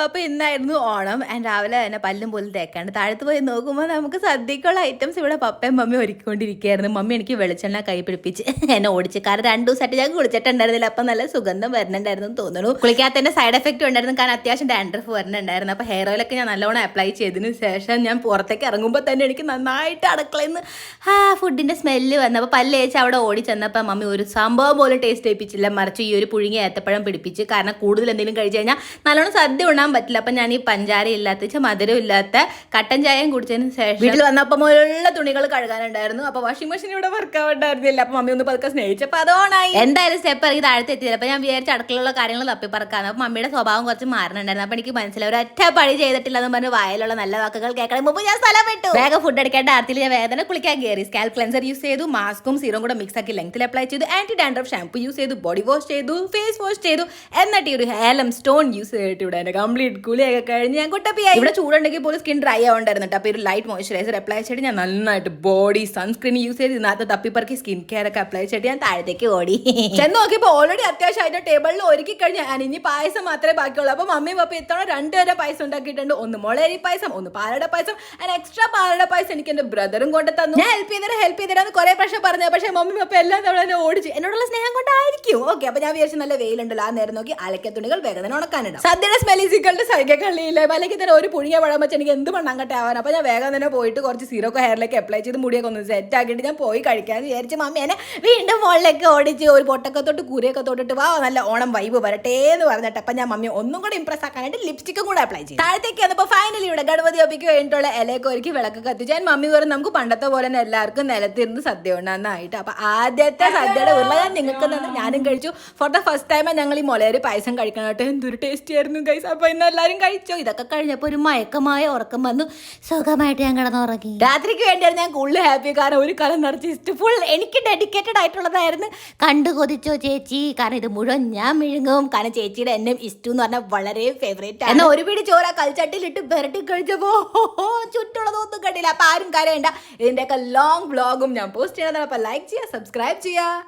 അപ്പോൾ ഇന്നായിരുന്നു ഓണം. ആൻഡ് രാവിലെ തന്നെ പല്ലും പോലും തേക്കാണ്ട് താഴത്ത് പോയി നോക്കുമ്പോൾ നമുക്ക് സദ്യക്കുള്ള ഐറ്റംസ് ഇവിടെ പപ്പയും മമ്മിയും ഒരുക്കിക്കൊണ്ടിരിക്കുകയായിരുന്നു. മമ്മി എനിക്ക് വെളിച്ചെണ്ണ കൈ പിടിപ്പിച്ച് എന്നെ ഓടിച്ച്. കാരണം 2 ദിവസമായിട്ട് ഞാൻ കുളിച്ചിട്ടുണ്ടായിരുന്നില്ല. അപ്പം നല്ല സുഗന്ധം വരുന്നുണ്ടായിരുന്നു തോന്നുന്നു. കുളിക്കാത്തതിൻ്റെ സൈഡ് എഫക്റ്റ് ഉണ്ടായിരുന്നു. കാരണം അത്യാവശ്യം ഡാൻഡ്രഫ് വരുന്നുണ്ടായിരുന്നു. അപ്പോൾ ഹെയർ ഓയിലൊക്കെ ഞാൻ നല്ലോണം അപ്ലൈ ചെയ്തതിന് ശേഷം ഞാൻ പുറത്തേക്ക് ഇറങ്ങുമ്പോൾ തന്നെ എനിക്ക് നന്നായിട്ട് അടുക്കളയിൽ നിന്ന് ഫുഡിൻ്റെ സ്മെല്ല് വന്നു. അപ്പോൾ പല്ല് തേച്ച് അവിടെ ഓടി ചെന്നപ്പോൾ മമ്മി ഒരു സംഭവം പോലും ടേസ്റ്റ് ചെയ്യിപ്പിച്ചില്ല. മറിച്ച് ഈ ഒരു പുഴുങ്ങിയ ഏത്തപ്പഴം പിടിപ്പിച്ച്. കാരണം കൂടുതൽ എന്തെങ്കിലും കഴിച്ചു കഴിഞ്ഞാൽ നല്ലോണം സദ്യ ഉണ്ണാൻ പറ്റില്ല. അപ്പം ഞാൻ ഈ പഞ്ചാര ഇല്ലാത്ത മധുരം ഇല്ലാത്ത കട്ടൻ ചായയും കുടിച്ചതിന് ശേഷം വീട്ടിൽ വന്നപ്പോൾ മുള്ള തുണികൾ കഴുകാനുണ്ടായിരുന്നു. അപ്പോൾ വാഷിംഗ് മെഷീൻ ഇവിടെ വർക്ക് ആവുണ്ടായിരുന്നില്ല. അപ്പം മമ്മി ഒന്ന് പതുക്കെ സ്നേഹിച്ചപ്പോൾ അതോണായി. എന്തായാലും സ്റ്റെപ്പ് ഇറങ്ങി താഴത്ത് എത്തിയില്ല. അപ്പം ഞാൻ വിചാരിച്ച അടുക്കളയുള്ള കാര്യങ്ങൾ തപ്പിപ്പറക്കാന്ന്. അപ്പം മമ്മിയുടെ സ്വഭാവം കുറച്ച് മാറുന്നുണ്ടായിരുന്നു. അപ്പം എനിക്ക് മനസ്സിലായി ഒരു ഒറ്റ പണി ചെയ്തിട്ടില്ലെന്ന് പറഞ്ഞ് വായിലുള്ള നല്ല വാക്കുകൾ കേൾക്കണം മുമ്പ് ഞാൻ സ്ഥലം വിട്ടു. വേഗം ഫുഡ് അടിക്കേണ്ട ആർത്തിയിൽ ഞാൻ വേദന കുളിക്കാൻ കയറി. സ്കാൽപ്പ് ക്ലെൻസർ യൂസ് ചെയ്തു, മാസ്കും സീറം കൂടെ മിക്സ് ആക്കി ലെങ്ത്തിൽ അപ്ലൈ ചെയ്തു, ആന്റി ഡാൻഡ്രഫ് ഷാംപൂ യൂസ് ചെയ്തു, ബോഡി വാഷ് ചെയ്തു, ഫേസ് വാഷ് ചെയ്തു. എന്നിട്ട് ഈ ഒരു ഹേലം സ്റ്റോൺ യൂസ് ചെയ്തിട്ട് ഇവിടെ എന്നെ കംപ്ലീറ്റ് കുളിയൊക്കെ കഴിഞ്ഞ് ഞാൻ കുട്ടപ്പിയായി. ഇവിടെ ചൂടുണ്ടെങ്കിൽ പോലും സ്കിൻ ഡ്രൈ ആവുണ്ടായിരുന്നു. അപ്പോൾ ഒരു ലൈറ്റ് മോയ്സ്ചറൈസർ അപ്ലൈ ചെയ്തിട്ട് ഞാൻ നന്നായിട്ട് ബോഡി സൺസ്ക്രീൻ യൂസ് ചെയ്ത് ഇതിനകത്ത് തപ്പിപ്പറക്കി സ്കിൻ കെയർ ഒക്കെ അപ്ലൈ ചെയ്തിട്ട് ഞാൻ താഴത്തേക്ക് ഓടി. ചെന്ന് നോക്കിയപ്പോൾ ഓൾറെഡി അത്യാവശ്യമായിട്ട് ടേബിളിൽ ഒരുക്കി കഴിഞ്ഞാൽ ഞാൻ ഇനി പായസം മാത്രമേ ബാക്കിയുള്ളൂ. അപ്പോൾ മമ്മി പപ്പ ഇത്തവണ 2 തരം പായസം ഉണ്ടാക്കിയിട്ടുണ്ട്. ഒന്ന് മുളയരി പായസം, ഒന്ന് പാലട പായസം. ആൻഡ് എക്സ്ട്രാ പാലട പായസം എനിക്ക് എൻ്റെ ബ്രദറും കൊണ്ട് തന്നു. ഞാൻ ഹെൽപ്പ് ചെയ്തരാന്ന് കുറെ പ്രാവശ്യം പറഞ്ഞു. പക്ഷേ മമ്മി പപ്പ എല്ലാം തവണ എന്നെ ഓടിച്ച്. എന്നോടുള്ള സ്നേഹം കൊണ്ടായിരിക്കും. ഓക്കെ, അപ്പോൾ ഞാൻ വിചാരിച്ചു നല്ല വെയിലുണ്ടല്ലോ, ആ നേരം നോക്കി അലക്ക തുണികൾ വേഗം തന്നെ ഉണക്കാനിടാം. സദ്യയുടെ സ്മെൽ ഈസിക്കളുടെ സഹിക്കള്ളിയില്ലേ. അല്ലെങ്കിൽ തന്നെ ഒരു പുഴുങ്ങിയ പഴം വെച്ച് എനിക്ക് എന്ത് മണ്ണാങ്കട്ടെ ആവാൻ. അപ്പോൾ ഞാൻ വേഗം തന്നെ പോയിട്ട് കുറച്ച് സീറോക്കെ ഹെയറിലേക്ക് അപ്ലൈ ചെയ്ത് മുടിയൊക്കെ ഒന്ന് സെറ്റ് ആക്കിയിട്ട് ഞാൻ പോയി കഴിക്കാൻ വിചാരിച്ച് മമ്മി എന്നെ വീണ്ടും മുകളിലേക്ക് ഓടിച്ച് ഒരു പൊട്ടൊക്കെ തൊട്ട് കൂരയൊക്കെ തൊട്ടിട്ട് വാ നല്ല ഓണം വൈബ് വരട്ടെ എന്ന് പറഞ്ഞിട്ട്. അപ്പം ഞാൻ മമ്മി ഒന്നും കൂടെ ഇംപ്രസ് ആക്കാനായിട്ട് ലിപ്സ്റ്റിക്കും കൂടെ അപ്ലൈ ചെയ്തു. താഴത്തേക്ക് വന്നപ്പോൾ ഫൈനലി ഇവിടെ ഗണപതി ഒപ്പിക്ക് വേണ്ടിയിട്ടുള്ള ഇലയൊക്കെ ഒരുക്കി വിളക്ക് കത്തിച്ച് ഞാൻ മമ്മി പറഞ്ഞു നമുക്ക് പണ്ടത്തെ പോലെ തന്നെ എല്ലാവർക്കും നിലത്തിരുന്ന് സദ്യ ഉണ്ടാകുന്നതായിട്ട്. അപ്പോൾ ആദ്യത്തെ സദ്യയുടെ ഉരുള നിങ്ങൾക്ക് തന്നെ ഞാനും കഴിച്ചു. ഫോർ ദ ഫസ്റ്റ് ടൈം ഞങ്ങൾ ഈ മുളയരി പായസം കഴിക്കണമായിട്ട് എന്തൊരു ടേസ്റ്റി ആയിരുന്നു ഗൈസ്. അപ്പോൾ ഇന്ന് എല്ലാവരും കഴിച്ചു. ഇതൊക്കെ കഴിഞ്ഞപ്പോൾ ഒരു മയക്കമായ ഉറക്കം വന്നു. സുഖമായിട്ട് ഞാൻ കിടന്നുറങ്ങി. രാത്രിക്ക് വേണ്ടിയാണ് ഞാൻ കൂടുതൽ ഹാപ്പി. കാരണം ഒരു കലം നിറച്ച് ഇസ്റ്റ് ഫുൾ എനിക്ക് ഡെഡിക്കേറ്റഡ് ആയിട്ടുള്ളതായിരുന്നു. കണ്ടു കൊതിച്ചോ ചേച്ചി, കാരണം ഇത് മുഴുവൻ ഞാൻ മിഴുങ്ങും. കാരണം ചേച്ചിയുടെ എന്നെ ഇഷ്ടം എന്ന് പറഞ്ഞാൽ വളരെ ഫേവറേറ്റ് ആണ്. എന്നാൽ ഒരു പിടി ചോറ കൽച്ചട്ടിയിലിട്ട് പെരട്ടി കഴിച്ചപ്പോൾ ചുറ്റുള്ളതൊന്നും കണ്ടില്ല. അപ്പം ആരും കരയണ്ട. ഇതിൻ്റെയൊക്കെ ലോങ് വ്ളോഗും ഞാൻ പോസ്റ്റ് ചെയ്യണതാണ്. അപ്പം ലൈക്ക് ചെയ്യുക, സബ്സ്ക്രൈബ് ചെയ്യുക.